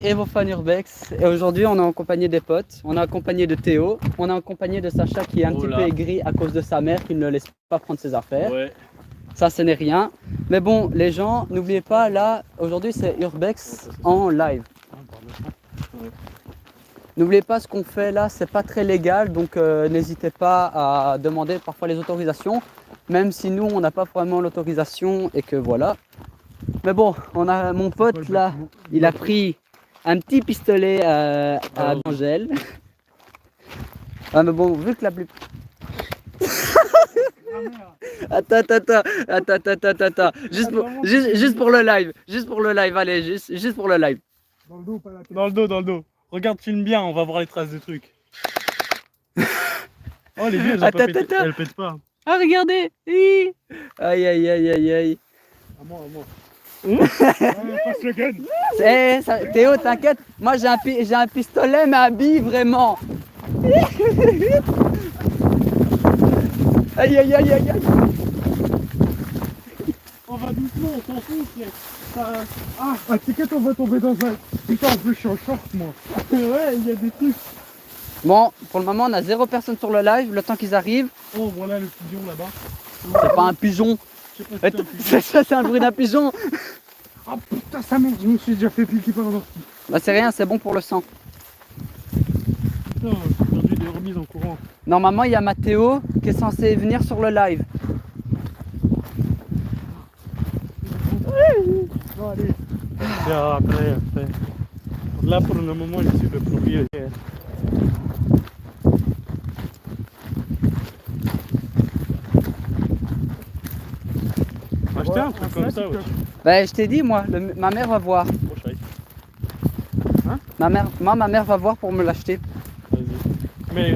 Et vos fans Urbex. Et aujourd'hui, on est en compagnie des potes. On est en compagnie de Théo. On est en compagnie de Sacha qui est un petit peu aigri à cause de sa mère qui ne le laisse pas prendre ses affaires. Ouais. Ça, ce n'est rien. Mais bon, les gens, n'oubliez pas, là, aujourd'hui, c'est Urbex en live. N'oubliez pas ce qu'on fait là, c'est pas très légal, donc n'hésitez pas à demander parfois les autorisations, même si nous, on n'a pas vraiment l'autorisation et que voilà. Mais bon, on a mon pote là, il a pris un petit pistolet à Angèle. Ah mais bon, vu que la plus... Attends. Juste pour le live, allez, juste pour le live. Dans le dos, pas la tête. Dans le dos. Regarde, filme bien, on va voir les traces de trucs. Oh, les vieux, elles pètent pas. Ah, regardez. Aïe. À moi. Passe le gun. Théo, t'inquiète, moi j'ai un pistolet, mais à billes, vraiment. Aïe. On va doucement, on s'en fout. Ah, t'inquiète, on va tomber dans un... Putain, en plus, je suis en short, moi. Ouais, il y a des trucs. Bon, pour le moment, on a 0 personne sur le live, le temps qu'ils arrivent. Oh, voilà le pigeon là-bas. C'est pas un pigeon. C'est ça, c'est un bruit d'un pigeon. Ah putain, sa mère, je me suis déjà fait piquer par un ortie. Bah c'est rien, c'est bon pour le sang. Putain, j'ai perdu des remises en courant. Normalement, il y a Mathéo qui est censé venir sur le live. Bon, allez. Après. Là, pour le moment, je suis le propriétaire. Acheter un truc comme ça, ouais. Bah je t'ai dit, moi, ma mère va voir. Hein? Ma mère va voir pour me l'acheter. Vas-y. Mais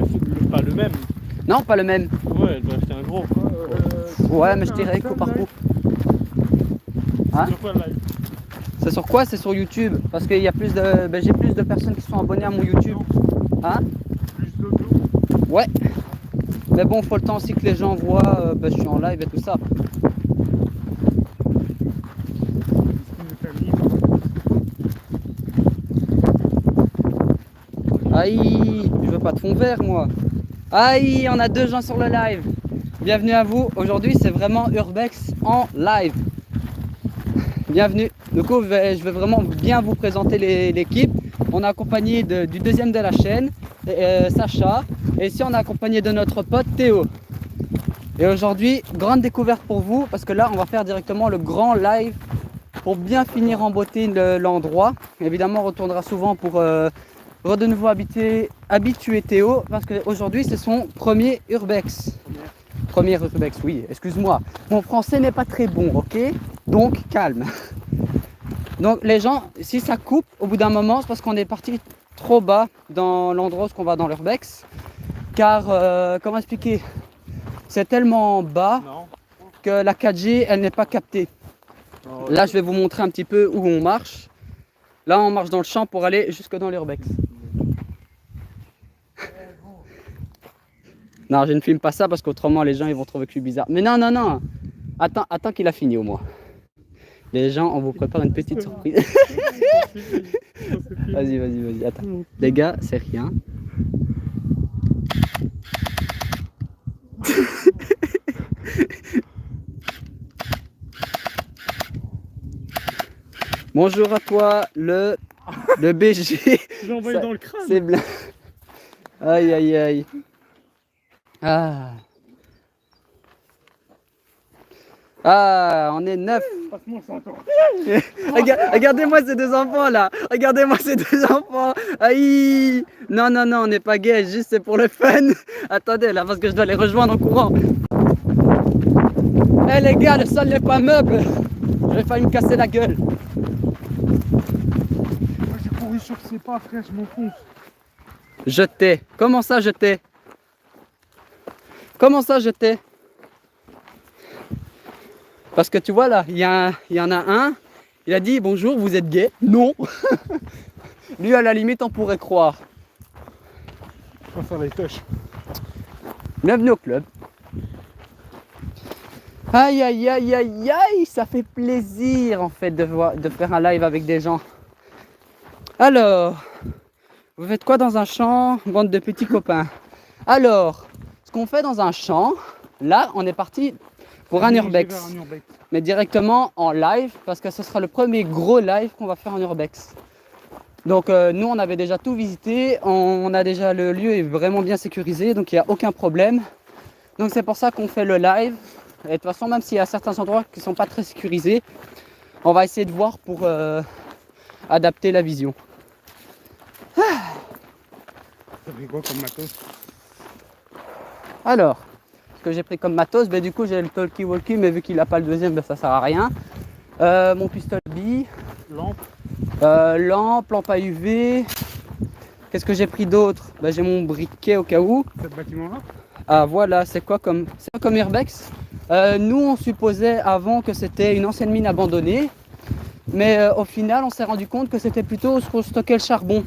pas le même. Non, pas le même. Ouais, elle va acheter un gros. Ouais, mais je dirais coup par coup. Hein? Sur quoi le live? C'est sur quoi? C'est sur YouTube. Parce qu'il y a plus de... Ben, j'ai plus de personnes qui sont abonnées à mon YouTube. Hein? Plus d'audio? Ouais. Mais bon, faut le temps aussi que les gens voient, ben, je suis en live et tout ça. Aïe, je veux pas de fond vert moi. Aïe, on a 2 gens sur le live. Bienvenue à vous. Aujourd'hui, c'est vraiment Urbex en live. Bienvenue. Du coup, je vais vraiment bien vous présenter l'équipe. On est accompagné du deuxième de la chaîne, Sacha. Et ici, on est accompagné de notre pote Théo. Et aujourd'hui, grande découverte pour vous, parce que là, on va faire directement le grand live pour bien finir en beauté l'endroit. Évidemment, on retournera souvent pour de nouveau habituer Théo, parce qu'aujourd'hui, c'est son premier Urbex. Premier Urbex, oui, excuse-moi. Mon français n'est pas très bon, ok? Donc, calme. Donc, les gens, si ça coupe, au bout d'un moment, c'est parce qu'on est parti trop bas dans l'endroit où on va dans l'Urbex. Car, comment expliquer? C'est tellement bas que la 4G, elle n'est pas captée. Oh, là, je vais vous montrer un petit peu où on marche. Là, on marche dans le champ pour aller jusque dans l'Urbex. Non, je ne filme pas ça parce qu'autrement, les gens ils vont trouver que je suis bizarre. Mais non. Attends qu'il a fini au moins. Les gens, on vous prépare une petite surprise. Vas-y, attends. Les gars, c'est rien. Bonjour à toi, le BG. J'ai envoyé dans le crâne. C'est blanc. Aïe. Ah, on est 9. Passe-moi ça, toi. Regardez-moi ces 2 enfants là. Regardez-moi ces 2 enfants. Aïe. Non, on n'est pas gay, juste c'est pour le fun. Attendez là, parce que je dois les rejoindre en courant. Eh les gars, le sol n'est pas meuble. J'aurais failli me casser la gueule. Moi j'ai couru sur ses pas, frère, je m'enfonce. Jeter. Comment ça jeter? Parce que tu vois là, il y en a un, il a dit bonjour, vous êtes gay? Non. Lui à la limite on pourrait croire. On va faire les touches. Bienvenue au club. Aïe, ça fait plaisir en fait de faire un live avec des gens. Alors, vous faites quoi dans un champ, bande de petits copains? Alors, ce qu'on fait dans un champ, là, on est parti pour un urbex. Mais directement en live, parce que ce sera le premier gros live qu'on va faire en urbex. Donc nous, on avait déjà tout visité, on a déjà, le lieu est vraiment bien sécurisé, donc il n'y a aucun problème. Donc c'est pour ça qu'on fait le live. Et de toute façon, même s'il y a certains endroits qui ne sont pas très sécurisés, on va essayer de voir pour adapter la vision. Ça fait quoi comme matos? Alors, ce que j'ai pris comme matos, ben, du coup j'ai le talkie-walkie, mais vu qu'il n'a pas le deuxième, ben, ça sert à rien. Mon pistolet B, lampe à UV. Qu'est-ce que j'ai pris d'autre? Ben, j'ai mon briquet au cas où. Ce bâtiment-là? Ah voilà, c'est quoi comme urbex? Nous on supposait avant que c'était une ancienne mine abandonnée, mais au final on s'est rendu compte que c'était plutôt ce qu'on stockait le charbon.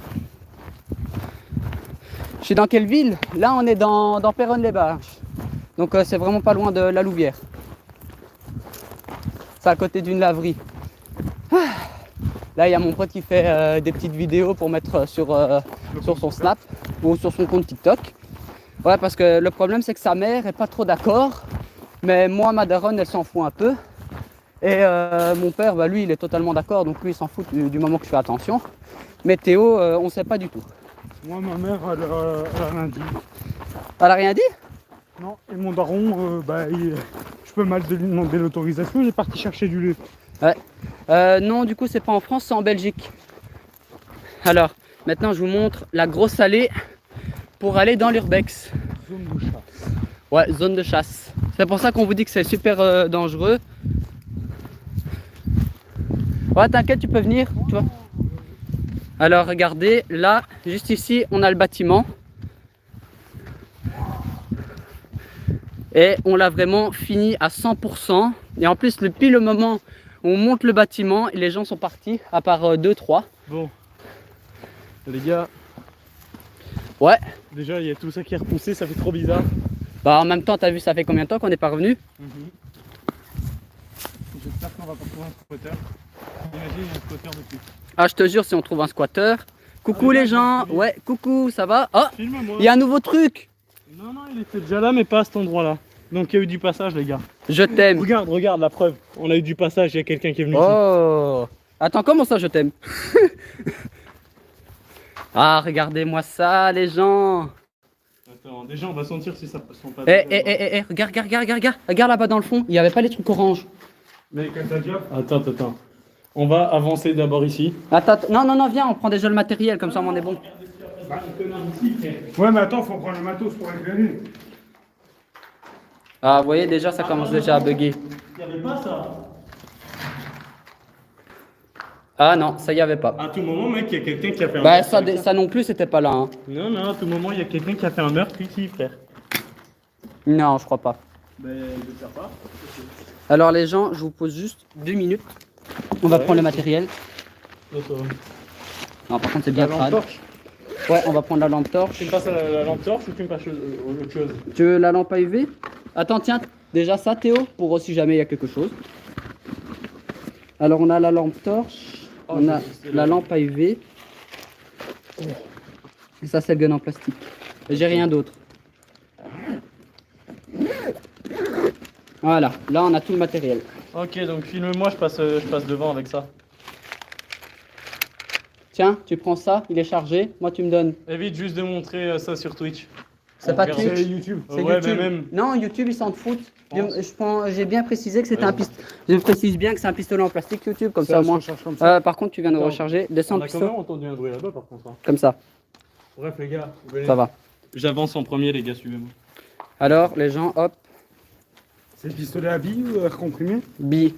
Je suis dans quelle ville? Là on est dans Péronne-les-Bages, donc c'est vraiment pas loin de la Louvière. C'est à côté d'une laverie. Là il y a mon pote qui fait des petites vidéos pour mettre sur son Snap ou sur son compte TikTok. Ouais, parce que le problème c'est que sa mère est pas trop d'accord, mais moi ma daronne elle s'en fout un peu. Et mon père, bah, lui il est totalement d'accord, donc lui il s'en fout du moment que je fais attention. Mais Théo, on sait pas du tout. Moi, ma mère, elle a rien dit. Elle a rien dit? Non, et mon daron, je peux mal de lui demander l'autorisation, il est parti chercher du lait. Ouais. Non, du coup c'est pas en France, c'est en Belgique. Alors, maintenant je vous montre la grosse allée pour aller dans l'urbex. Zone de chasse. Ouais, zone de chasse. C'est pour ça qu'on vous dit que c'est super dangereux. Ouais, t'inquiète, tu peux venir, tu vois. Alors regardez, là, juste ici, on a le bâtiment. Et on l'a vraiment fini à 100%. Et en plus, pile le moment où on monte le bâtiment, et les gens sont partis, à part 2-3. Bon, les gars, ouais. Déjà, il y a tout ça qui est repoussé, ça fait trop bizarre. Bah en même temps, t'as vu, ça fait combien de temps qu'on n'est pas revenu? J'espère qu'on va pas trouver un squatter. Imagine, il y a un squatter dessus. Ah, je te jure, si on trouve un squatter. Coucou les gens. Ouais, coucou, ça va? Oh, Filme-moi. il y a un nouveau truc. Non, il était déjà là, mais pas à cet endroit-là. Donc il y a eu du passage, les gars. Je t'aime. Regarde la preuve. On a eu du passage, il y a quelqu'un qui est venu ici. Oh. Attends, comment ça, je t'aime? Ah, regardez-moi ça, les gens. Attends, déjà on va sentir si ça sent pas. Regarde là-bas dans le fond, il n'y avait pas les trucs orange. Mais quand t'as déjà. Attends. On va avancer d'abord ici. Attends, non, viens, on prend déjà le matériel, comme ça on est bon. Ouais, mais attends, faut prendre le matos pour éclairer. Ah, vous voyez, déjà ça commence déjà à bugger. Il n'y avait pas ça. Ah non, ça y avait pas. À tout moment, mec, il y a quelqu'un qui a fait un Bah meurtre. ça non plus, c'était pas là. Hein. Non, à tout moment, il y a quelqu'un qui a fait un meurtre ici, frère. Non, je crois pas. Ben, je sais pas. Alors les gens, je vous pose juste 2 minutes. On va prendre le matériel. Non, par contre, c'est bien crade. Ouais, on va prendre la lampe torche. Tu me passes la lampe torche ou tu me passes autre chose? Tu veux la lampe à UV? Attends, tiens, déjà ça, Théo, pour si jamais il y a quelque chose. Alors, on a la lampe torche, on a la lampe à UV. Et ça, c'est le gun en plastique. Et j'ai rien d'autre. Voilà, là, on a tout le matériel. Ok, donc filme-moi, je passe devant avec ça. Tiens, tu prends ça, il est chargé. Moi, tu me donnes. Évite juste de montrer ça sur Twitch. C'est pas Twitch. Twitch. YouTube. C'est Ouais, YouTube. mais même. Non, YouTube, ils s'en foutent. J'ai bien précisé que c'était un pistolet. Je précise bien que c'est un pistolet en plastique YouTube, comme ça, moi. Par contre, tu viens de recharger. Descends On le a quand pistolet. même entendu un bruit là-bas, par contre. Hein. Comme ça. Bref, les gars, Ça va. J'avance en premier, les gars, suivez-moi. Alors, les gens, hop, C'est le pistolet à billes ou air comprimé? bi.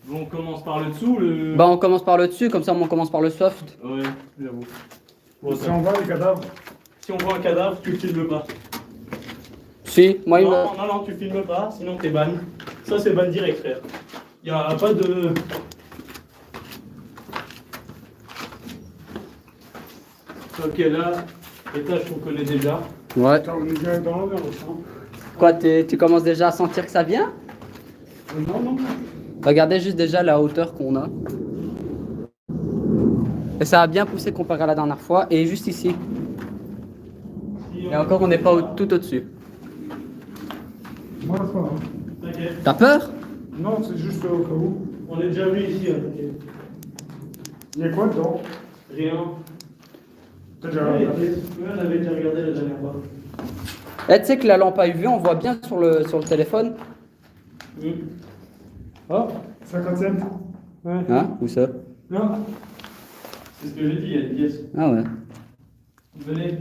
Bon, on commence par le dessous, le. Bah, on commence par le dessus, comme ça, on commence par le soft. Ouais, j'avoue. Bon, si on voit les cadavres. Si on voit un cadavre, tu le filmes pas. Si, moi, il me. Non, tu filmes pas, sinon t'es ban. Ça, c'est ban direct, frère. Y a pas de. Ok, là, étage qu'on connaît déjà. Ouais. Attends, on est déjà dans l'ambiance. Hein. Quoi, tu commences déjà à sentir que ça vient? Non. Regardez juste déjà la hauteur qu'on a. Et ça a bien poussé comparé à la dernière fois. Et juste ici. Et encore, on n'est pas tout au-dessus. Moi, c'est pas grave. T'inquiète. T'as peur? Non, c'est juste au cas où. On est déjà venu ici, hein, t'inquiète. Il y a quoi dedans? Rien. T'as déjà Ouais, regardé? on avait déjà regardé la dernière fois. Eh, tu sais que la lampe à UV, on voit bien sur le téléphone. Oh 50 cents? ouais. Hein? Où ça? Non. C'est ce que j'ai dit, il y a une pièce. Ah ouais. Venez.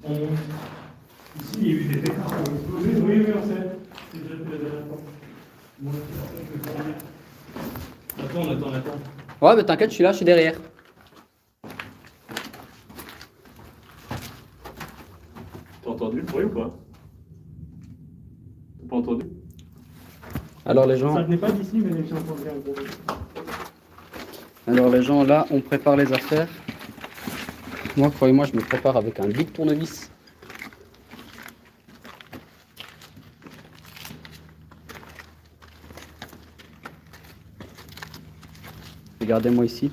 Ici, il y a eu des décors qui ont explosé. Oui, on sait. C'est déjà fait la dernière fois. Moi, je vais faire bien. Attends. Ouais, mais t'inquiète, je suis là, je suis derrière. T'as entendu le bruit ou pas? T'as pas entendu? Alors les gens, Ça venait pas d'ici, mais j'ai entendu un gros bruit. là, on prépare les affaires. Moi, croyez-moi, je me prépare avec un big tournevis. Regardez-moi ici.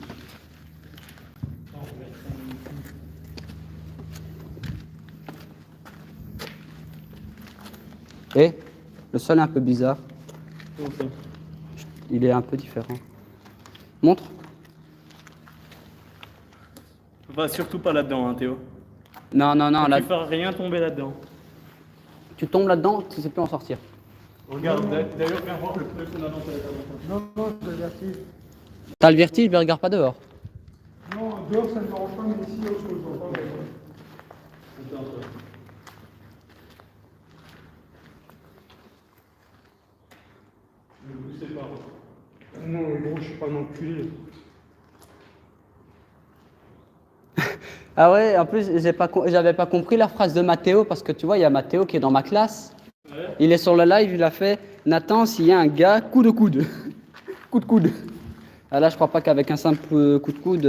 Et le sol est un peu bizarre. Comment ça? Il est un peu différent. Montre. Va surtout pas là-dedans, hein, Théo. Non, là, Tu feras rien tomber là-dedans. tu tombes là-dedans, tu sais plus en sortir. Regarde, d'ailleurs, viens voir le pneu qu'on a dans ta table. Non, je te vertige. T'as le vertige, mais regarde pas dehors. Non, dehors, ça ne me dérange pas, mais ici, autre chose. Ne poussez pas. Non, mais gros, je suis pas un enculé. Ah ouais, en plus, j'avais pas compris la phrase de Mathéo, parce que tu vois, il y a Mathéo qui est dans ma classe. Ouais. Il est sur le live, il a fait Nathan, s'il y a un gars, coup de coude. Coup de coude. Ah là, je crois pas qu'avec un simple coup de coude.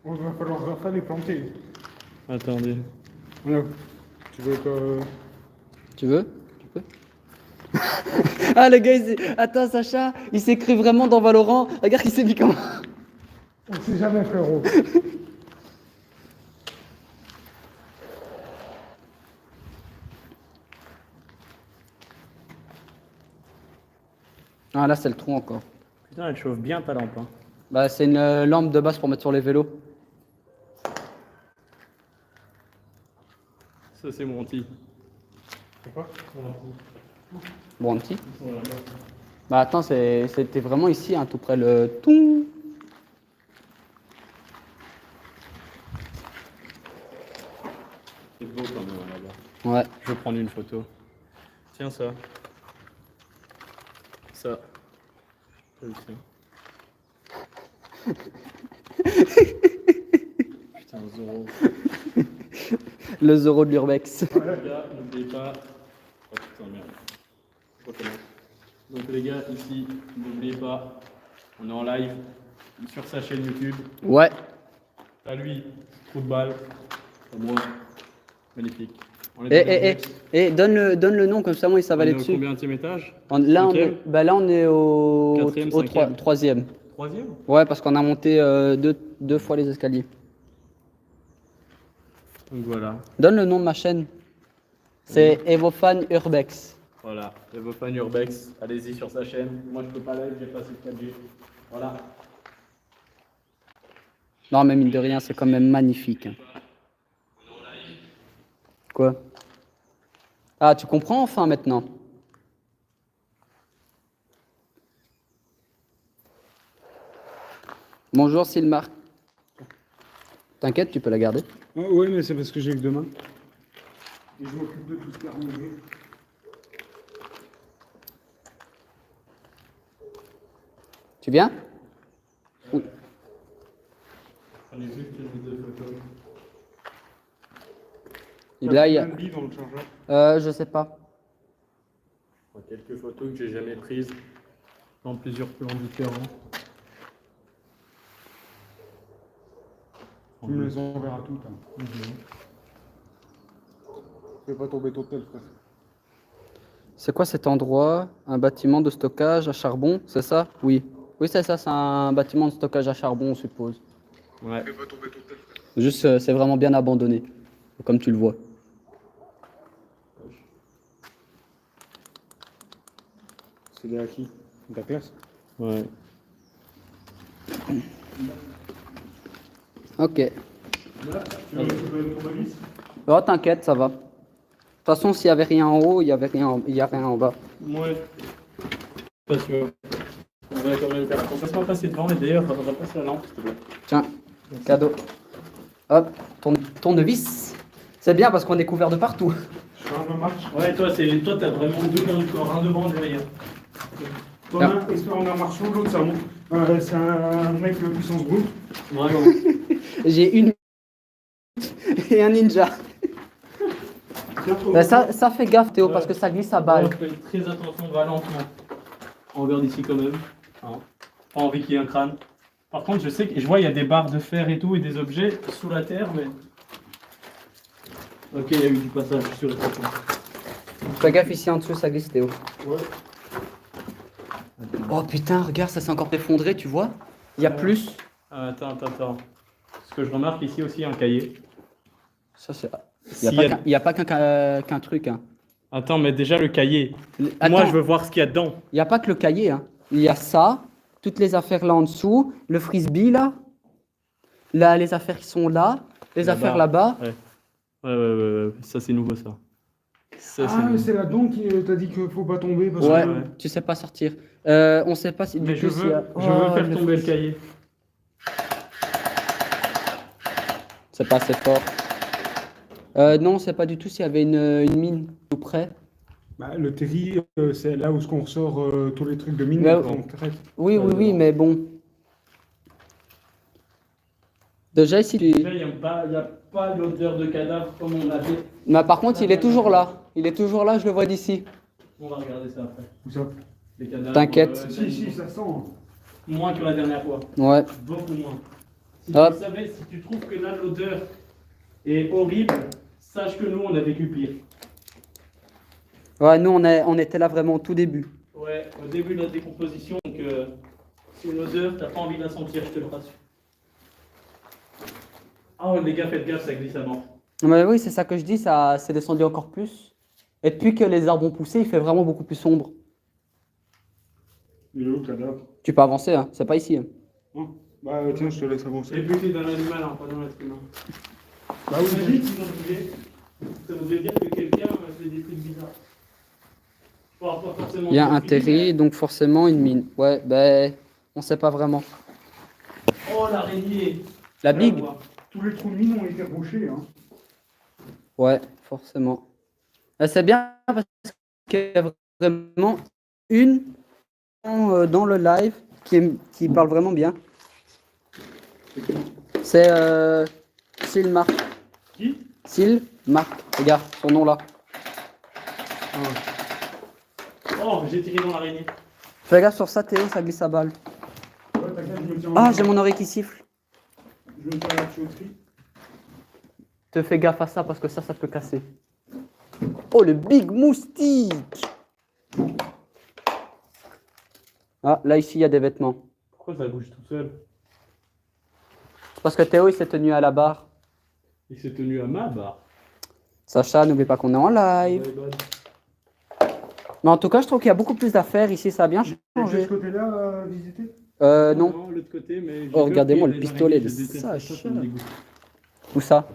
On va falloir Raphaël les planter. Attendez. Voilà. Tu veux que. Tu veux? Tu peux? Ah, le gars, attends, Sacha, il s'écrit vraiment dans Valorant. Regarde, il s'est mis comment. On sait jamais, frérot. Ah, là, c'est le trou encore. Putain, elle chauffe bien ta lampe. Hein. Bah, c'est une lampe de base pour mettre sur les vélos. Ça, c'est mon petit. C'est quoi? Bon, un petit. Bah, attends, c'était vraiment ici, hein, tout près le tout. C'est beau quand même là-bas. Ouais. Je vais prendre une photo. Tiens ça. Ça. Je le tiens. Putain, Zoro. Le Zoro de l'Urbex. Les gars, n'oubliez pas. Oh putain, merde. Je recommence. Donc les gars, ici, n'oubliez pas, on est en live sur sa chaîne YouTube. Ouais. À lui, trou de balle. À moi, magnifique. On est Et donne le nom, comme ça, moi, ça va on est aller au dessus. combienième étage? Là, Cinquième là, on est au Quatrième, cinquième. troisième. Troisième? Ouais, parce qu'on a monté deux fois les escaliers. Donc voilà. Donne le nom de ma chaîne. C'est Evofan Urbex. Voilà, Evofan Urbex, allez-y sur sa chaîne. Moi je peux pas live, j'ai pas assez de 4G. Voilà. Non, mais mine de rien, c'est quand même magnifique. Hein. Quoi? Ah, tu comprends enfin maintenant? Bonjour Silmar. T'inquiète, tu peux la garder. Oui, mais c'est parce que j'ai que 2 mains. Et je m'occupe de tout ce qui est remonté. Tu viens? Oui. Prenez juste une ou deux photos. Et là, il y a... Combien de billes dans le chargeur? je sais pas. Quelques photos que j'ai jamais prises dans plusieurs plans différents. Tu me les enverras toutes. Hein. Fais pas tomber ton tel, frère. C'est quoi cet endroit? Un bâtiment de stockage à charbon, c'est ça? Oui. Oui, c'est ça, c'est un bâtiment de stockage à charbon, on suppose. Ouais. Juste, c'est vraiment bien abandonné, comme tu le vois. C'est de qui? De ta classe? Ouais. Ok. Là, tu veux ton valise? Oh, t'inquiète, ça va. De toute façon, s'il y avait rien en haut, il y a rien en bas. Ouais. Pas sûr. On va quand même faire attention. Passe-moi passer devant et d'ailleurs, on va passer la lampe, s'il te plaît. Tiens, cadeau. Hop, tournevis. C'est bien parce qu'on est couvert de partout. Je fais un marche. Ouais, toi, t'as vraiment deux dans le corps, un devant, un derrière. T'en as un expert en arts martiaux, l'autre c'est un mec puissance brute. Vraiment. J'ai une et un ninja. Ben, ça fait gaffe Théo parce que ça glisse à balle. Fais très attention, va lentement. On regarde ici quand même. Hein. Pas envie qu'il y ait un crâne. Par contre, je vois il y a des barres de fer et tout et des objets sous la terre, mais. Ok, il y a eu du passage, je suis sûr et certain. Fais gaffe ici en dessous, ça glisse Théo. Ouais. Oh putain, regarde, ça s'est encore effondré, tu vois? Il y a plus. Attends. Ce que je remarque ici aussi, il y a un cahier. Ça, c'est. S'il Il n'y a pas qu'un truc. Hein. Attends, mais déjà le cahier. Attends, Moi, je veux voir ce qu'il y a dedans. il n'y a pas que le cahier. Hein. Il y a ça, toutes les affaires là en dessous, le frisbee là, les affaires qui sont là, les Là-bas. affaires là-bas. Ouais. Ça, c'est nouveau, ça. C'est là-dedans qui t'a dit qu'il faut pas tomber. Parce Ouais, que... tu sais pas sortir. On sait pas si. Mais du je coup, s'il y veux, a- je veux Oh, faire tomber le cahier. C'est pas assez fort. Non, c'est pas du tout s'il y avait une mine tout près. Bah, le terri, c'est là où on ressort tous les trucs de mine. Ouais. qu'on traite. Oui, mais bon. Déjà ici, Déjà, il n'y a pas l'odeur de cadavre comme on avait. mais par contre, il est toujours là. Il est toujours là, je le vois d'ici. On va regarder ça après. Où ça? Les cadavres. T'inquiète. Si, ça sent. Moins que la dernière fois. Ouais. Beaucoup moins. Si Hop. tu savais, si tu trouves que là l'odeur est horrible, sache que nous on a vécu pire. Ouais, nous, on était là vraiment au tout début. Ouais, au début de la décomposition, donc c'est une odeur, t'as pas envie de la sentir, je te le rassure. Ah ouais, les gars, faites gaffe, ça glisse à mort. Mais oui, c'est ça que je dis, ça s'est descendu encore plus. Et depuis que les arbres ont poussé, il fait vraiment beaucoup plus sombre. Il est où le cadavre? Tu peux avancer, hein. C'est pas ici. Hein. Hein. Bah tiens, je te laisse avancer. C'est buté dans l'animal, hein, pas dans l'être humain. Bah oui, Imagine si ça voudrait dire que quelqu'un fait des trucs bizarres. Pas forcément Il y a un des terri, donc forcément une mine. Ouais, ben, on sait pas vraiment. Oh, l'araignée. La big? tous les trous de mine ont été rebouchés. Hein. Ouais, forcément. C'est bien parce qu'il y a vraiment une dans le live qui parle vraiment bien. C'est Silmark. Qui? Silmark. Regarde, son nom là. Oh, j'ai tiré dans l'araignée. Fais gaffe sur ça, Théo, ça glisse à balle. Ouais, t'inquiète, je me tiens en Ah, main. j'ai mon oreille qui siffle. Je vais me faire la tuyauterie. Te fais gaffe à ça parce que ça peut casser. Oh, le big moustique! Ah, là, ici, il y a des vêtements. Pourquoi ça bouge tout seul? Parce que Théo, il s'est tenu à la barre. Il s'est tenu à ma barre. Sacha, n'oublie pas qu'on est en live. Ouais, bonne. Mais en tout cas, je trouve qu'il y a beaucoup plus d'affaires ici, ça a bien Et de changé. ce côté-là, à visiter? Non. l'autre côté, mais. Oh, regardez-moi le les pistolet araignées, de je déteste Sacha. ça me dégoûte. Où ça?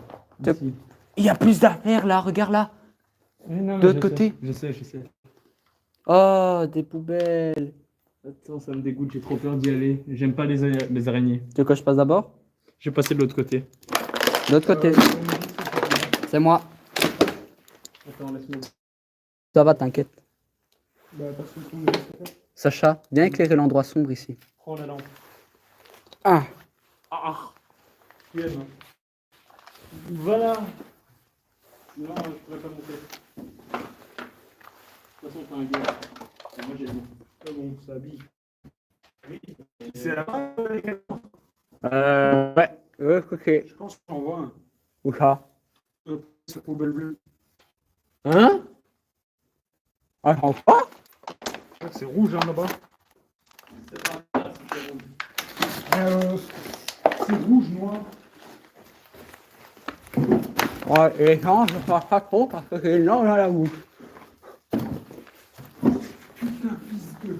Ici. Il y a plus d'affaires là, regarde là. Mais non, mais De l'autre je côté. sais. Je sais. Oh, des poubelles. Attends, ça me dégoûte, j'ai trop peur d'y aller. J'aime pas les araignées. Tu veux que je passe d'abord? Je vais passer de l'autre côté. De l'autre côté. C'est moi. Attends, laisse-moi. Ça va, t'inquiète. Bah, parce que ton est Sacha, viens éclairer l'endroit sombre ici. Prends la lampe. Ah. Ah, tu aimes. Voilà. Non, je pourrais pas monter. De toute façon, t'as un gars. Et moi, j'ai le bon. Ah bon, ça habille. Oui. C'est là-bas les gars. Ouais. Ok. Je pense qu'on voit un. Où ça? Cette poubelle bleue. Hein? Ah, je rentre pas? C'est rouge hein, là-bas. C'est pas un gars, c'est C'est rouge, noir. Ouais, et les gens, je ne mange pas trop parce que c'est long dans la bouche. Putain, fils de...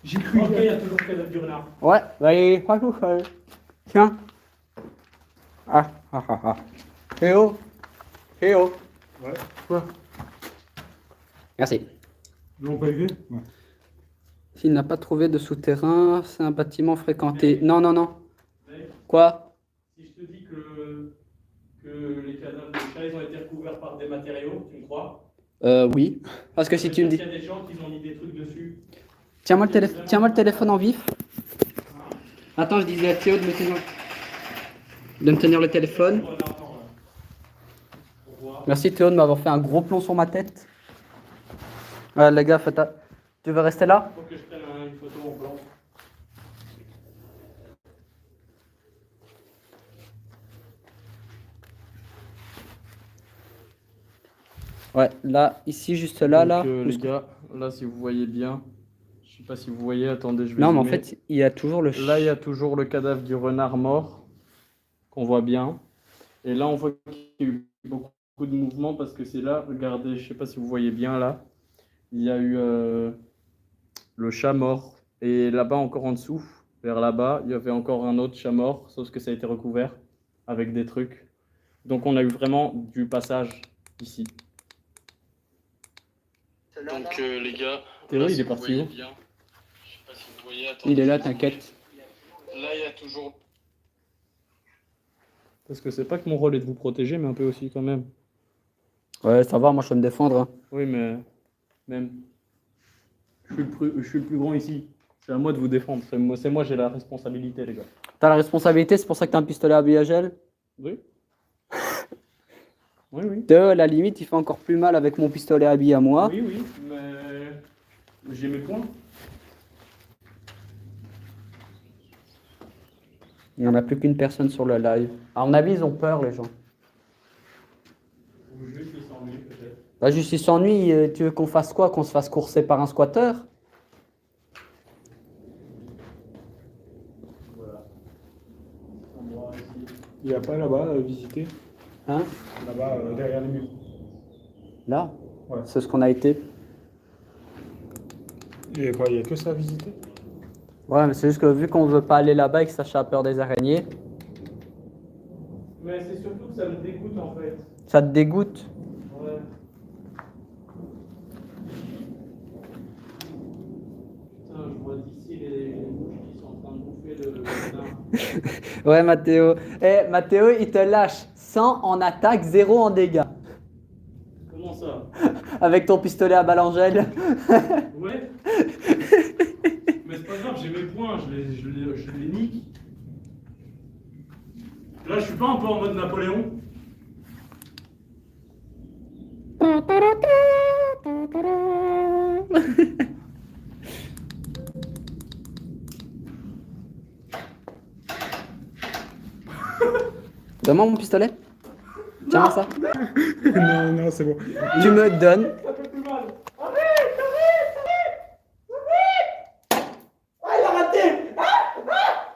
J'ai cru... Ok, il y a toujours le cadavre du renard. Ouais, bah il est pas tout seul. Tiens. Ah. Théo. Théo. Ouais. Quoi? Merci. Ils l'ont pas vu? Ouais. S'il n'a pas trouvé de souterrain, c'est un bâtiment fréquenté. Mais- Non, non, non. Mais Quoi? si je te dis que les cadavres de chats, ils ont été recouverts par des matériaux, tu me crois? Oui. Parce que si tu me dis... Il y a des gens qui ont mis des trucs dessus. Tiens-moi le téléphone en vif. Attends, je disais à Théo de me tenir le téléphone. Merci Théo de m'avoir fait un gros plomb sur ma tête. Les gars, tu veux rester là? Faut que je prenne une photo en blanc. Ouais, là, ici, juste là, Donc, là. les gars, là, si vous voyez bien, je sais pas si vous voyez, attendez, je vais Non, mais en zoomer. fait, il y a toujours le... Là, il y a toujours le cadavre du renard mort, qu'on voit bien. Et là, on voit qu'il y a eu beaucoup de mouvements parce que c'est là, regardez, je sais pas si vous voyez bien là, il y a eu le chat mort. Et là-bas, encore en dessous, vers là-bas, il y avait encore un autre chat mort, sauf que ça a été recouvert avec des trucs. Donc, on a eu vraiment du passage ici. Donc, les gars, Théo, il est parti où? Il est là, t'inquiète. Là, il y a toujours. Parce que c'est pas que mon rôle est de vous protéger, mais un peu aussi quand même. Ouais, ça va, moi, je peux me défendre. Hein. Oui, mais même. Je suis le plus grand ici. C'est à moi de vous défendre. C'est moi, j'ai la responsabilité, les gars. T'as la responsabilité, c'est pour ça que t'as un pistolet à billes à gel? Oui. Oui, oui. Théo, à la limite, il fait encore plus mal avec mon pistolet à billes à moi. Oui, oui, mais j'ai mes points. Il n'y en a plus qu'une personne sur le live. À mon avis, ils ont peur, les gens. Ou juste ils s'ennuient peut-être. Bah, juste, ils s'ennuient. Tu veux qu'on fasse quoi? Qu'on se fasse courser par un squatter? Voilà. Endroit ici. Il n'y a pas là-bas à visiter? Hein? Là-bas, derrière les murs. Là? Ouais. C'est ce qu'on a été. Et quoi, il n'y a que ça à visiter? Ouais, mais c'est juste que vu qu'on veut pas aller là-bas et que Sacha a peur des araignées, Mais c'est surtout que ça me dégoûte en fait. ça te dégoûte. Ouais. Putain, je vois d'ici les mouches qui sont en train de bouffer le renard. Ouais, Mathéo. Eh, Mathéo, il te lâche 100 en attaque, 0 en dégâts. Comment ça? Avec ton pistolet à balangelle. Ouais. Mais c'est pas grave, j'ai mes points, je les nique. Là, je suis pas un peu en mode Napoléon. Donne-moi mon pistolet. Tiens-moi ça. Non, non, c'est bon. Tu me donnes. Ça fait plus mal.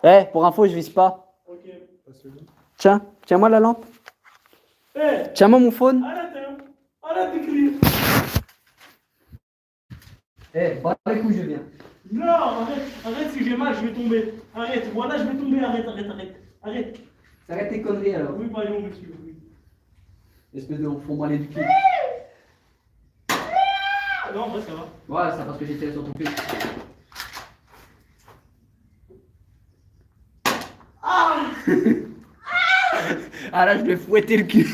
Eh, pour info, je vise pas. Ok. Tiens, tiens-moi la lampe. Eh, Tiens-moi mon phone. arrête, hein. Arrête d'écrire. Eh, bats les couilles, je viens. Non, arrête, si j'ai mal, je vais tomber. Arrête, voilà, je vais tomber, arrête. Arrête tes conneries alors. Oui, pas long, monsieur, oui. Espèce de enfant mal éduqué. Non, en vrai, ça va. Ouais, c'est parce que j'ai tiré sur ton cul. Ah là, je vais fouetter le cul.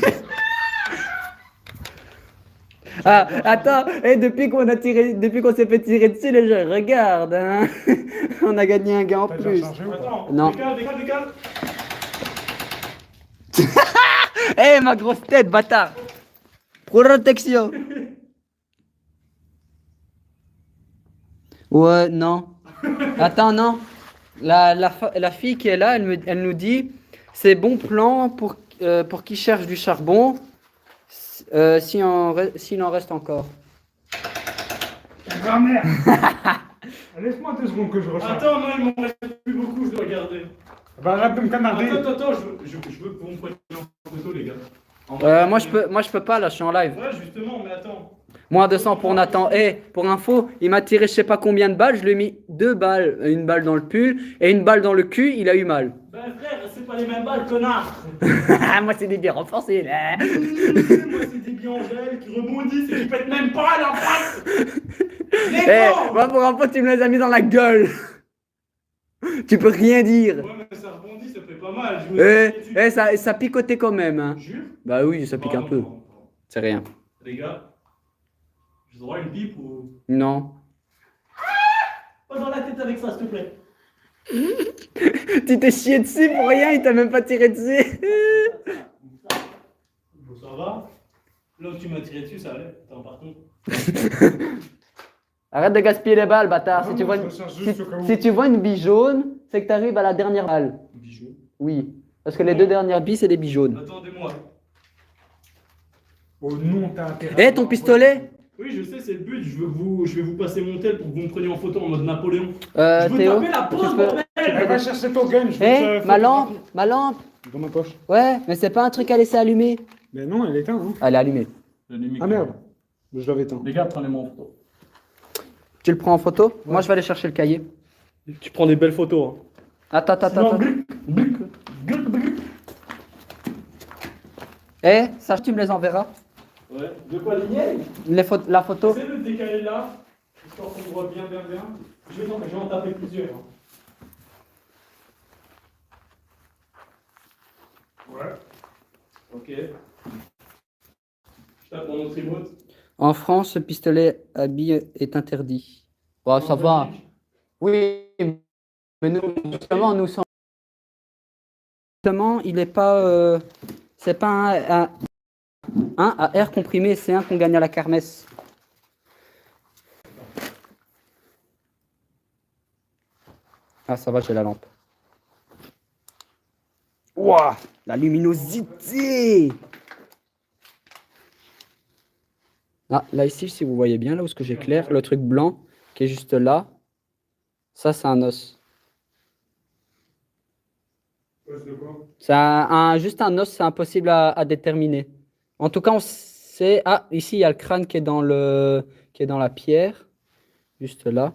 Ah, attends, et depuis qu'on s'est fait tirer dessus, les gens regardent, hein. On a gagné un gain en T'as plus. déjà chargé ou pas? Attends, Non. décale. Eh, ma grosse tête, bâtard. Protection. Ouais, non. Attends, non. La fille qui est là, elle nous dit, c'est bon plan pour qui cherche du charbon, s'il en reste encore. Ta grand-mère! Laisse-moi 2 secondes que je recharge. Attends, non, il m'en reste plus beaucoup, je dois garder. Bah arrête de me canarder. Attends, je veux que vous me preniez en photo, les gars. En vrai, Moi je peux pas là, je suis en live. Ouais, justement, mais attends. Moins 200 pour Nathan. Eh, pour info, il m'a tiré je sais pas combien de balles, je lui ai mis 2 balles. Une balle dans le pull et une balle dans le cul, il a eu mal. Ben frère, c'est pas les mêmes balles, connard. Moi c'est des biens renforcés là. Moi, c'est des biangelles qui rebondissent et qui pètent même pas à la face. Eh, moi pour info, tu me les as mis dans la gueule. Tu peux rien dire. Ouais, mais ça rebondit, ça fait pas mal. Je me suis dit, Ça picotait quand même. Hein. Jure. Bah oui, ça pique un Non, peu. non. C'est rien. Les gars, j'ai droit à une pipe ou. Non. Pas dans la tête avec ça, s'il te plaît. Tu t'es chié dessus pour rien, il t'a même pas tiré dessus. Bon, ça va. Là où tu m'as tiré dessus, ça allait. Attends, par contre. Arrête de gaspiller les balles, bâtard. Non, Si tu moi, vois je une, recherche si, juste au cas où. si tu vois une bille jaune, c'est que tu arrives à la dernière balle. Bijou. Oui. Parce que les 2 dernières billes, c'est des billes jaunes. Attendez-moi. Oh non, t'as intérêt. Eh, ton pistolet Oui, je sais, c'est le but. Je vais vous passer mon tel pour que vous me preniez en photo en mode Napoléon. Je veux Théo, taper la pause, tu peux- bordel. Elle va chercher ton gun. Je Eh, vais te ma photographier. lampe. Dans ma poche. Ouais, mais c'est pas un truc à laisser allumer. Mais non, elle est éteinte. Hein. Elle est allumée. Ah merde. Je l'avais éteint. Les gars, prenez-moi en photo. Tu le prends en photo? Moi, je vais aller chercher le cahier. Tu prends des belles photos. Attends. Eh, ça, tu me les enverras. Ouais. De quoi ligner? La photo? Essaye de te décaler là, histoire qu'on voit bien. Je vais en taper plusieurs. Hein. Ouais. Ok. Je tape mon autre emote. En France, ce pistolet à billes est interdit. Bon, ça va. Oui, mais nous, justement, nous sommes. Justement, il n'est pas. C'est pas un à air comprimé, c'est un qu'on gagne à la kermesse. Ah, ça va, j'ai la lampe. Ouah, la luminosité! Ah, là, ici, si vous voyez bien, là où ce que j'éclaire, le truc blanc qui est juste là, ça, c'est un os. Os de quoi? C'est juste un os, c'est impossible à déterminer. En tout cas, on sait. Ah, ici, il y a le crâne qui est dans la pierre, juste là.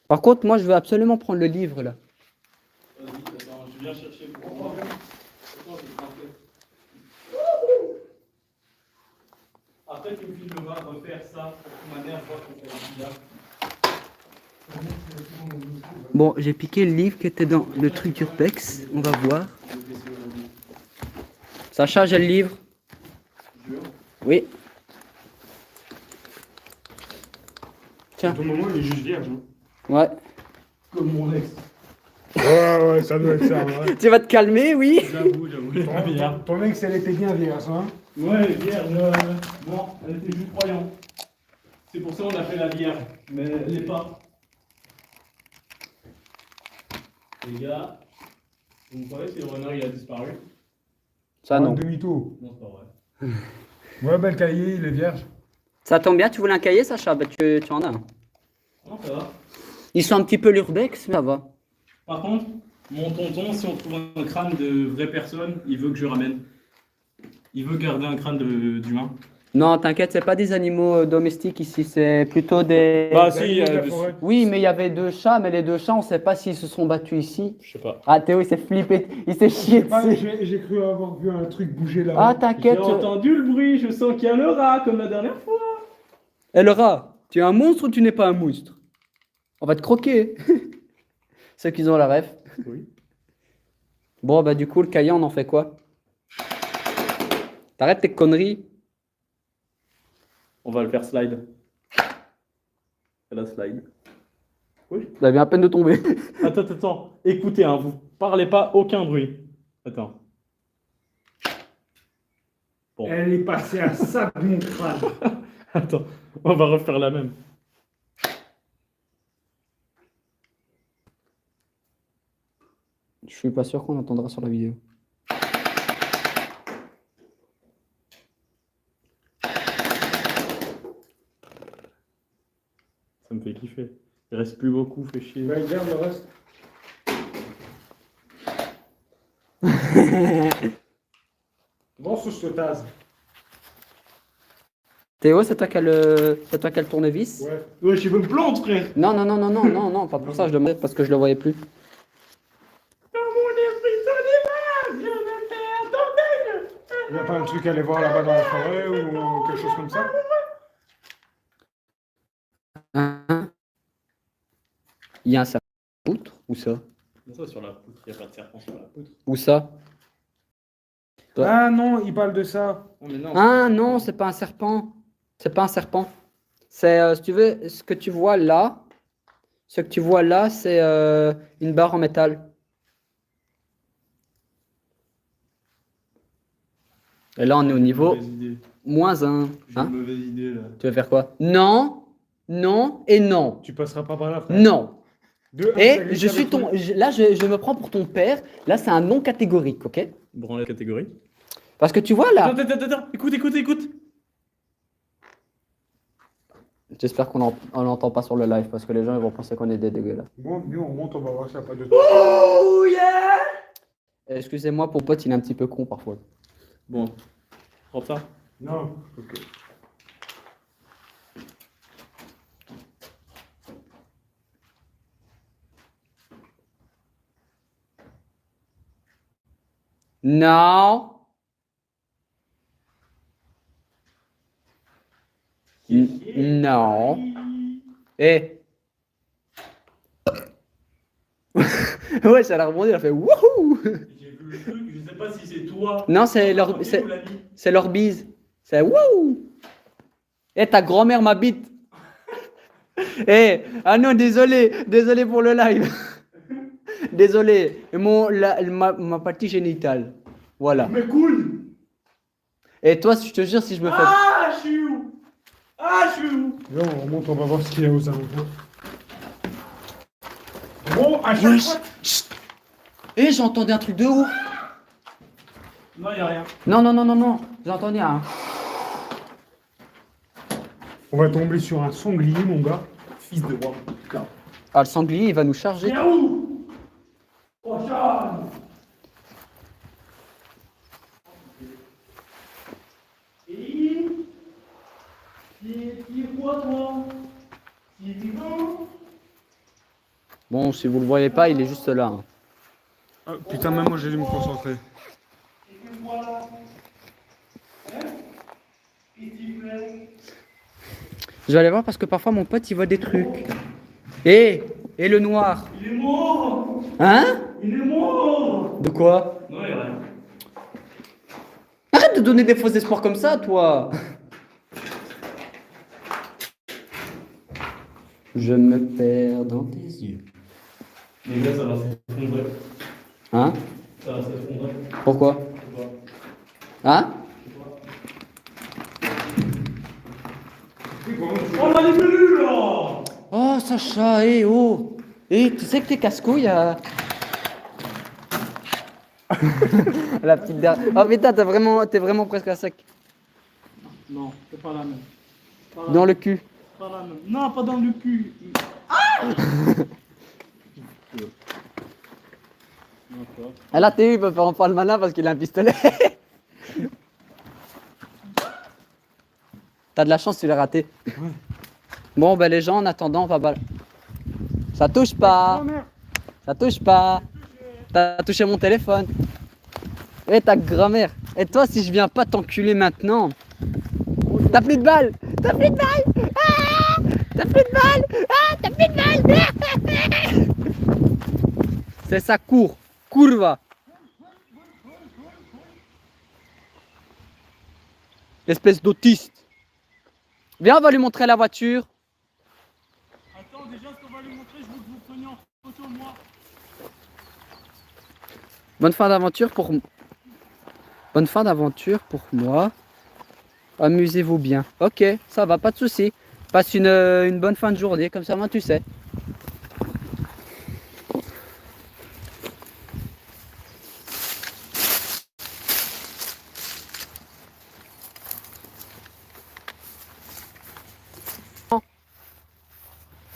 Par contre, moi, je veux absolument prendre le livre là. Vas-y, attends, je viens chercher pour moi. Attends, je vais te rappeler. Après, tu me filmeras refaire ça pour que ma mère voit qu'on fait un bizarre. Bon, j'ai piqué le livre qui était dans le truc d'Urbex. On va voir. Sacha, j'ai le livre. Jure. Oui. Tiens. Ton moment, il est juste vierge. Hein. Ouais. Comme mon ex. Ouais, ça doit être ça. Ouais. Tu vas te calmer, oui. J'avoue, les bières. Ton ex, elle était bien vierge. Hein. Ouais, les bières, bon, elle était juste croyante. C'est pour ça qu'on a fait la bière, mais elle l'est pas. Les gars, vous me croyez si le renard il a disparu? Ça, non. Demi-tour. Non, c'est pas vrai. Ouais, bah le cahier, il est vierge. Ça tombe bien, tu voulais un cahier, Sacha? Bah, tu en as un. Non, ça va. Ils sont un petit peu l'urbex, mais ça va. Par contre, mon tonton, si on trouve un crâne de vraie personne, il veut que je ramène. Il veut garder un crâne d'humain. Non, t'inquiète, c'est pas des animaux domestiques ici, c'est plutôt des. Bah si, si, la forêt. Oui, mais il y avait 2 chats, mais les 2 chats, on sait pas s'ils se sont battus ici. je sais pas. Ah, Théo, il s'est flippé, il s'est chié Ah, dessus. j'ai cru avoir vu un truc bouger là. Ah, J'ai t'inquiète. entendu le bruit, je sens qu'il y a le rat comme la dernière fois. Et le rat, tu es un monstre ou tu n'es pas un monstre? On va te croquer. Ceux qui ont la ref. Oui. Bon, bah, du coup, le cahier, on en fait quoi? T'arrêtes tes conneries. On va le faire slide. C'est la slide. Oui. Vous avez à peine de tomber. Attends. Écoutez, hein, vous parlez pas aucun bruit. Attends. Bon. Elle est passée à ça de mon crâne. Attends, on va refaire la même. Je suis pas sûr qu'on entendra sur la vidéo. Ça me fait kiffé. Il reste plus beaucoup, fait chier. Ouais, garde le reste. Bon, sous ce tase. Théo, c'est toi qui as le tournevis? Ouais. Ouais, je veux me plante, frère. Non, non, non, non, non, non, non, pas pour ça, je demandais parce que je le voyais plus. Il n'y a pas un truc à aller voir là-bas dans la forêt ou quelque chose comme ça? Hein? Il y a un serpent poutre? Où ça? Ça, sur la poutre, il n'y a pas de serpent sur la poutre. Où ça? Ouais. Ah non, il parle de ça. Non, mais non. Ah non, c'est pas un serpent. C'est pas un serpent. C'est, si tu veux, ce que tu vois là, c'est une barre en métal. Et là, on est au niveau Mauvaise idée. -1. J'ai Hein? une mauvaise idée là. Tu veux faire quoi? Non, non et non. Tu passeras pas par là, frère. Non. De un, ça Et glisse je suis avec ton. le- Là, je me prends pour ton père. Là, c'est un non catégorique, ok? Branler la catégorie. Parce que tu vois là. Attends. Écoute. J'espère qu'on l'entend pas sur le live parce que les gens ils vont penser qu'on est des dégueulasses. Bon, mieux on monte, on va voir s'il n'y a pas de... Oh yeah! Excusez-moi, pour pote, il est un petit peu con parfois. Bon. Prends ça. Non, ok. Non. Non. Eh. Ouais, ça l'a rebondi, il a fait wouhou. J'ai vu le truc, je sais pas si c'est toi. Non, c'est leur, Ou c'est, l'ami. c'est leur bise. C'est wouhou. Eh, ta grand-mère m'habite. Eh, ah non, désolé pour le live. Désolé, ma partie génitale. Voilà. Mais cool. Et toi, je te jure, si je me fais. Ah, je suis où? Ah, je suis où? Là, on remonte, on va voir ce qu'il y a aux alentours. Gros, à chaque Wesh. fois... Chut. Eh, j'ai entendu un truc de ouf. Non, y a rien. Non. J'ai entendu un. On va tomber sur un sanglier, mon gars. Fils de roi. Ah, le sanglier, il va nous charger. Viens où? Prochaine. Et qui est quoi, toi? Qui est vivant? Bon, si vous le voyez pas, il est juste là. Hein. Ah, putain, même moi, j'ai dû me concentrer. Et que voilà. Hein? Qu'est-ce qu'il fait? Je vais aller voir parce que parfois mon pote il voit des trucs. Et le noir. Il est mort. Hein? Il est mort. De quoi? Non, y a rien. Arrête de donner des faux espoirs comme ça, toi. Je me perds dans tes yeux. Les gars, ça va s'effondrer. Hein? Ça va s'effondrer. Pourquoi? Je sais pas. Hein? Oh, la libellule, là. Oh Sacha, eh oh. Eh, tu sais que t'es casse-couille La petite dernière. Oh putain, t'es vraiment presque à sec. Non, c'est pas la même. Pas la Dans le cul. Pas la même. Non, pas dans le cul. Ah là, Théo, il peut faire pas le malin parce qu'il a un pistolet. T'as de la chance, tu l'as raté. Bon, ben les gens, en attendant, on va bal. Ça touche pas. Ça touche pas. T'as touché mon téléphone. Eh, ta grand-mère. Et toi, si je viens pas t'enculer maintenant. T'as plus de balles. T'as plus de balles. Ah, t'as plus de balles. Ah, t'as plus de balles. C'est ça, cours. Curva. Espèce d'autiste. Viens, on va lui montrer la voiture. Attends, déjà, ce qu'on va lui montrer, je veux que vous preniez en photo, moi. Bonne fin d'aventure pour moi. Amusez-vous bien. Ok, ça va, pas de souci. Passe une bonne fin de journée, comme ça, moi, tu sais.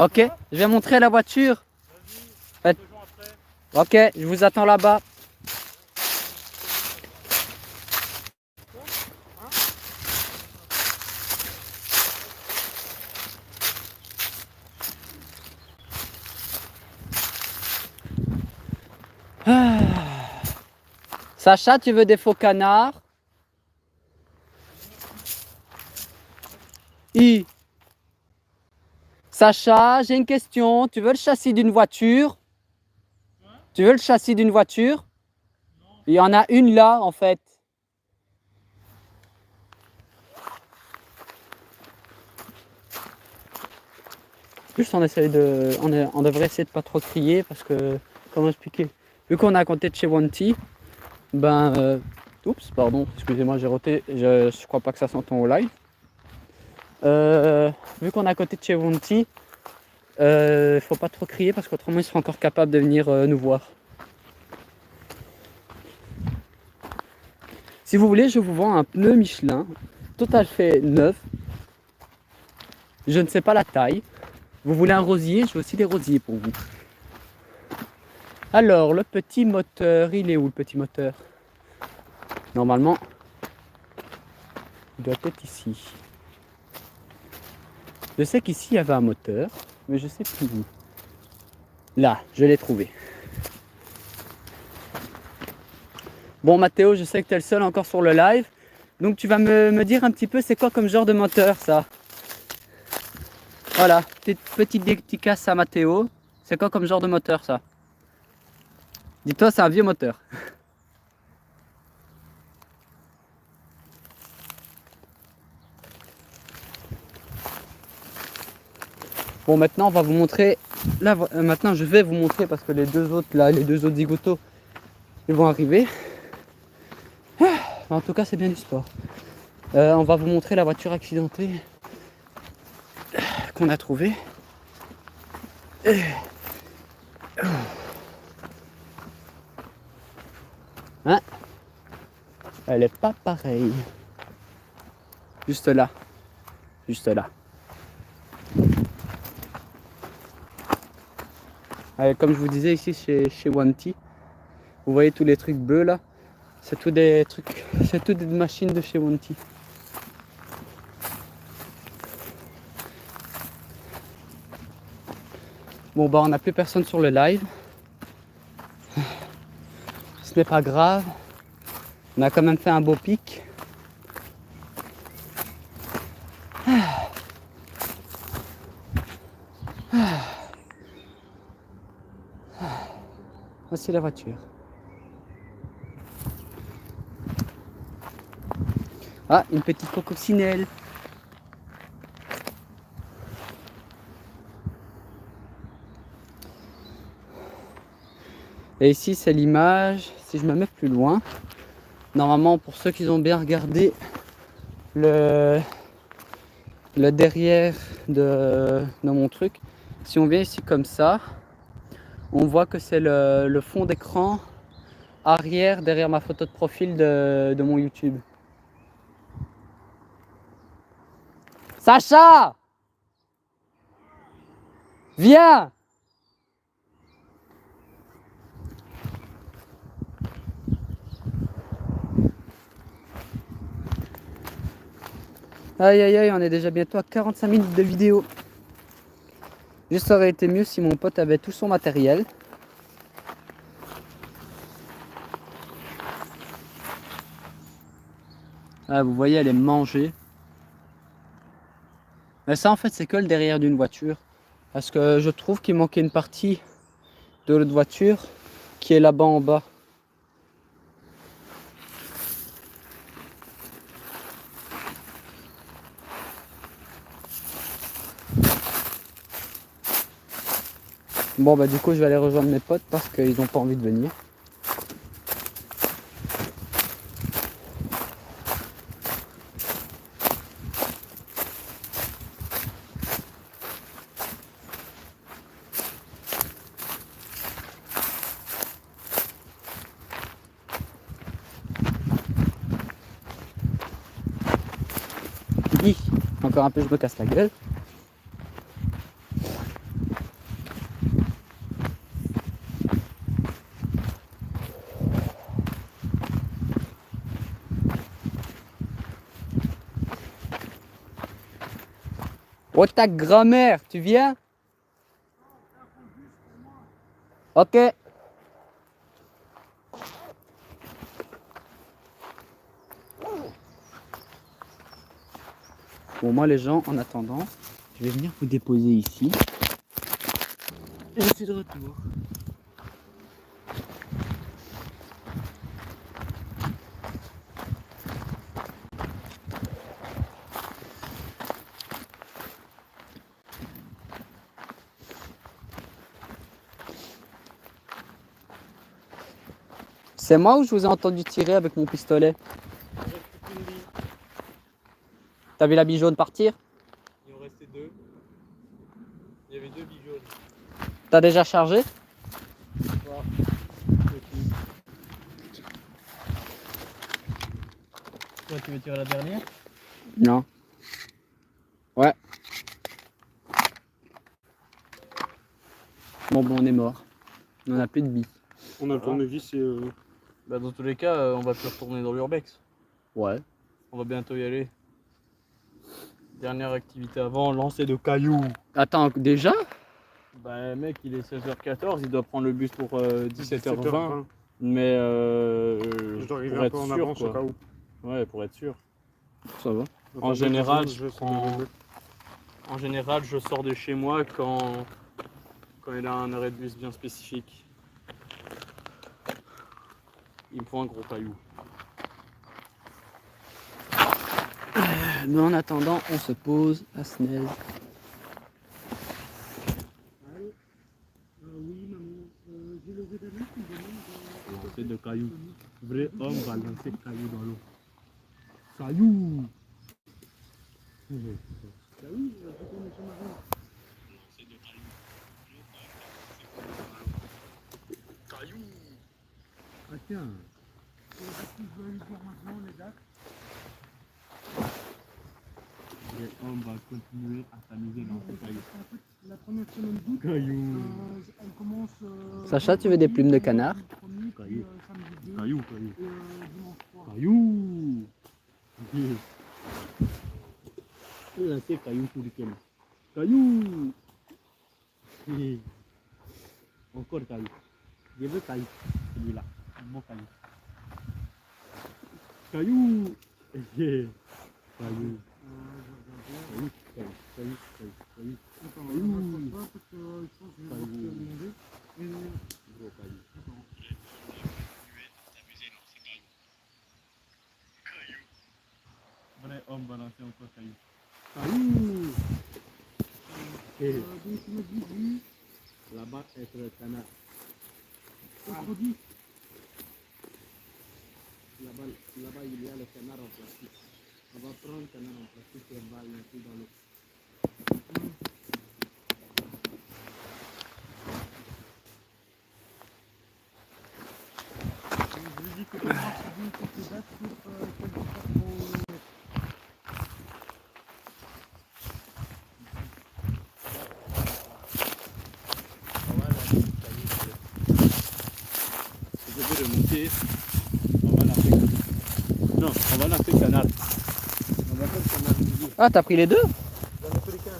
Ok, je vais montrer la voiture. Vas-y, après. Ok, je vous attends là-bas. Ah. Sacha, tu veux des faux canards? I. Sacha, j'ai une question. Tu veux le châssis d'une voiture? Tu veux le châssis d'une voiture? Il y en a une là, en fait. Juste, on devrait essayer de pas trop crier parce que, comment expliquer? Vu qu'on est à côté de chez Wanty, ben, oups, pardon, excusez-moi, j'ai roté. Je crois pas que ça s'entend au live. Vu qu'on est à côté de chez Wanty, faut pas trop crier parce qu'autrement ils seront encore capables de venir nous voir. Si vous voulez, je vous vends un pneu Michelin, tout à fait neuf. Je ne sais pas la taille. Vous voulez un rosier? J'ai aussi des rosiers pour vous. Alors, le petit moteur, il est où le petit moteur? Normalement, il doit être ici. Je sais qu'ici, il y avait un moteur, mais je sais plus où. Là, je l'ai trouvé. Bon, Mathéo, je sais que tu es le seul encore sur le live. Donc, tu vas me dire un petit peu, c'est quoi comme genre de moteur, ça? Voilà, petite dédicace à Mathéo. C'est quoi comme genre de moteur, ça? Dis-toi, c'est un vieux moteur. Bon, maintenant, on va vous montrer. Là, maintenant, je vais vous montrer parce que les deux autres, là, les deux autres zigotos, ils vont arriver. En tout cas, c'est bien du sport. On va vous montrer la voiture accidentée qu'on a trouvée. Hein? Elle est pas pareille. Juste là. Juste là. Comme je vous disais ici chez Wanty, vous voyez tous les trucs bleus là, c'est tout des trucs, c'est tout des machines de chez Wanty. Bon bah on n'a plus personne sur le live. Ce n'est pas grave. On a quand même fait un beau pic. Voici la voiture. Ah, une petite coccinelle. Et ici, c'est l'image. Si je me mets plus loin, normalement, pour ceux qui ont bien regardé le derrière de mon truc, si on vient ici comme ça, on voit que c'est le fond d'écran arrière derrière ma photo de profil de mon YouTube. Sacha! Viens! Aïe aïe aïe, on est déjà bientôt à 45 minutes de vidéo. Juste ça aurait été mieux si mon pote avait tout son matériel. Ah, vous voyez, elle est mangée. Mais ça en fait c'est que le derrière d'une voiture. Parce que je trouve qu'il manquait une partie de l'autre voiture qui est là-bas en bas. Bon bah du coup je vais aller rejoindre mes potes parce qu'ils n'ont pas envie de venir. Encore un peu je me casse la gueule. Oh ta grand-mère, tu viens? Ok. Bon, moi les gens, en attendant, je vais venir vous déposer ici. Et je suis de retour. C'est moi ou je vous ai entendu tirer avec mon pistolet? T'as vu la bille jaune partir? Il en restait 2. Il y avait 2 billes jaunes. T'as déjà chargé? Toi, tu veux tirer la dernière? Non. Ouais. Bon, on est mort. On a plus de billes. On a le tournevis et... Bah, dans tous les cas, on va plus retourner dans l'urbex. Ouais. On va bientôt y aller. Dernière activité avant, lancer de cailloux. Attends, déjà? Bah mec, il est 16h14, il doit prendre le bus pour 17h20. 17h20. Mais Je dois arriver pour un être peu en sûr, avance quoi. au cas où. Ouais, pour être sûr. Ça va. Donc, En général, je vais En général, je sors de chez moi quand il a un arrêt de bus bien spécifique. Il me faut un gros caillou. Mais en attendant, on se pose à Snell. Oui, maman. J'ai levé d'amis qui me demande Lancer de cailloux. Vrai homme va lancer de cailloux dans l'eau. Caillou! oui, je connais ce marin. Lancer de cailloux. Caillou! Ah tiens. Est-ce que je dois lui dire maintenant les dates? Vrai homme va continuer à s'amuser dans ce caillou. En fait, la première semaine d'août, Caillou! elle commence... Sacha, tu veux des plumes de canard? Caillou. Caillou, caillou. Dimanche 3. Caillou! Là, c'est caillou pour lequel? Caillou! Encore caillou. Je veux caillou. Celui-là. Un bon caillou. Caillou! Caillou. Caillou, caillou, caillou, caillou, caillou. Attends, je ne raconte pas parce que je pense que je vais Caillou. te demander. Gros caillou. Vrai homme balancer encore caillou. Caillou! Donc tu me dis Là-bas, être le canard. mercredi. Là-bas, il y a le canard en plastique. On va prendre le canard en plastique et on va le lancer dans l'eau. Je lui dis que tu vas trouver quelques dates pour qu'elle ne fasse pas trop... Je vais remonter. On va lancer. Non, on va lancer le canard. On va faire le canard midi. Ah, t'as pris les deux? Dans les tous les cas.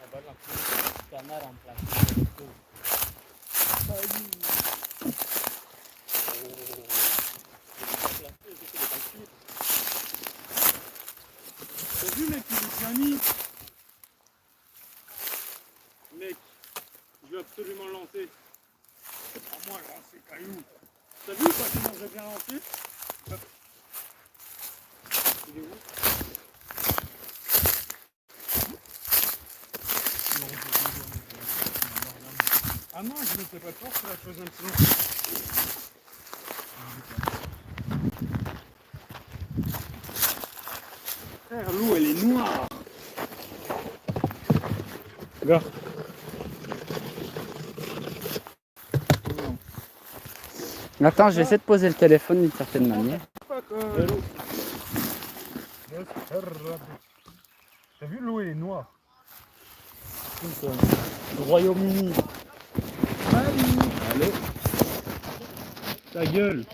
On va lancer le canard en plastique. T'as vu mec, il est bien mis. Mec, je veux absolument lancer. À moi lancer caillou. T'as vu ou pas comment j'ai bien lancé? Il est où? Ah non, je ne sais pas trop, c'est la chose un petit peu. Frère, l'eau elle est noire. Regarde. Attends, je vais essayer de poser le téléphone d'une certaine manière. T'as vu, l'eau elle est noire. Le Royaume-Uni. Allez. Ta gueule.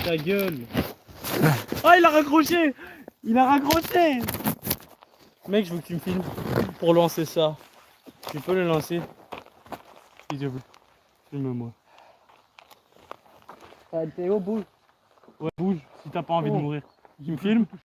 Ta gueule. Ah, il a raccroché. Il a raccroché. Mec, je veux que tu me filmes pour lancer ça. Tu peux le lancer? S'il te plaît. Filme-moi. Théo, bouge. Ouais, bouge si t'as pas envie de Oh. mourir. Tu me filmes?